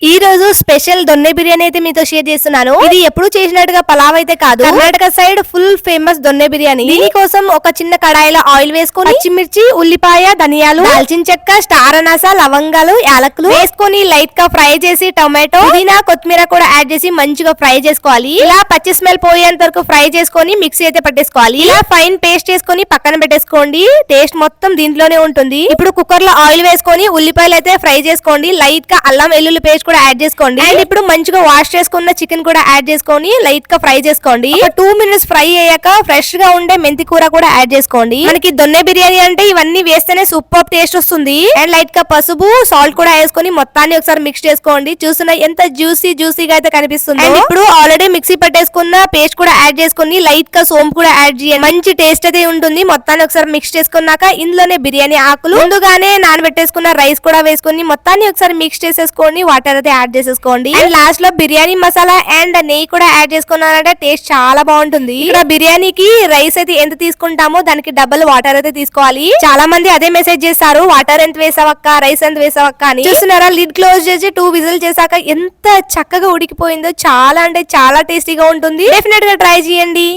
ఈ రోజు స్పెషల్ దొన్నె బిర్యానీ అయితే మీతో షేర్ చేస్తున్నాను. ఇది ఎప్పుడు చేసినట్టుగా పలావ్ అయితే కాదు. Karnataka side full famous Donne biryani. దీనికోసం ఒక చిన్న కడాయిలో ఆయిల్ వేసుకొని పచ్చిమిర్చి, ఉల్లిపాయ, ధనియాలు, దాల్చిన చెక్క, స్టార్ అనాస, లవంగాలు, యాలకులు వేసుకొని లైట్ గా ఫ్రై చేసి టొమాటో, పుదీనా, కొత్తిమీర కూడా యాడ్ చేసి మంచిగా ఫ్రై చేసుకోవాలి. ఇలా పచ్చి స్మెల్ పోయేంత వరకు ఫ్రై చేసుకొని మిక్సీ అయితే పట్టేసుకోవాలి. ఇలా ఫైన్ పేస్ట్ చేసుకొని పక్కన పెట్టేసుకోండి. టేస్ట్ మొత్తం దీంట్లోనే ఉంటుంది. ఇప్పుడు కుక్కర్ లో ఆయిల్ వేసుకొని ఉల్లిపాయలు అయితే ఫ్రై చేసుకోండి. లైట్ గా అల్లం వెల్లుల్లి పేస్ట్ కూడా యాడ్ చేసుకోండి. అండ్ ఇప్పుడు మంచిగా వాష్ చేసుకున్న చికెన్ కూడా యాడ్ చేసుకొని లైట్ గా ఫ్రై చేసుకోండి. 2 మినిట్స్ ఫ్రై అయ్యాక ఫ్రెష్ గా ఉండే మెంతి కూర కూడా యాడ్ చేసుకోండి. మనకి దొన్నె బిర్యానీ అంటే ఇవన్నీ వేస్తేనే సూపర్ టేస్ట్ వస్తుంది. అండ్ లైట్ గా పసుపు, సాల్ట్ కూడా వేసుకొని మొత్తాన్ని ఒకసారి మిక్స్ చేసుకోండి. చూస్తున్నా ఎంత జ్యూసీగా అయితే కనిపిస్తుంది. అండ్ ఇప్పుడు ఆల్రెడీ మిక్సీ పట్టేసుకున్న పేస్ట్ కూడా యాడ్ చేసుకుని లైట్ గా సోంపు కూడా యాడ్ చేయండి. మంచి టేస్ట్ అయితే ఉంటుంది. మొత్తాన్ని ఒకసారి మిక్స్ చేసుకున్నాక ఇందులోనే బిర్యానీ ఆకులు, ముందుగానే నానబెట్టేసుకున్న రైస్ కూడా వేసుకొని మొత్తాన్ని ఒకసారి మిక్స్ చేసేసుకోండి. వాటర్ అయితే యాడ్ చేసేసుకోండి. అండ్ లాస్ట్ లో బిర్యానీ మసాలా అండ్ నెయ్యి కూడా యాడ్ చేసుకున్నారంటే టేస్ట్ చాలా బాగుంటుంది. ఇక్కడ బిర్యానీకి రైస్ అయితే ఎంత తీసుకుంటామో దానికి డబుల్ వాటర్ అయితే తీసుకోవాలి. చాలా మంది అదే మెసేజ్ చేస్తారు, వాటర్ ఎంత వేసావక్క, రైస్ ఎంత వేసావక్క అని. చూస్తున్నారా, లిడ్ క్లోజ్ చేసి 2 విజిల్ చేశాక ఎంత చక్కగా ఉడికిపోయిందో. చాలా అంటే చాలా టేస్టీగా ఉంటుంది. డెఫినెట్ గా ట్రై చేయండి.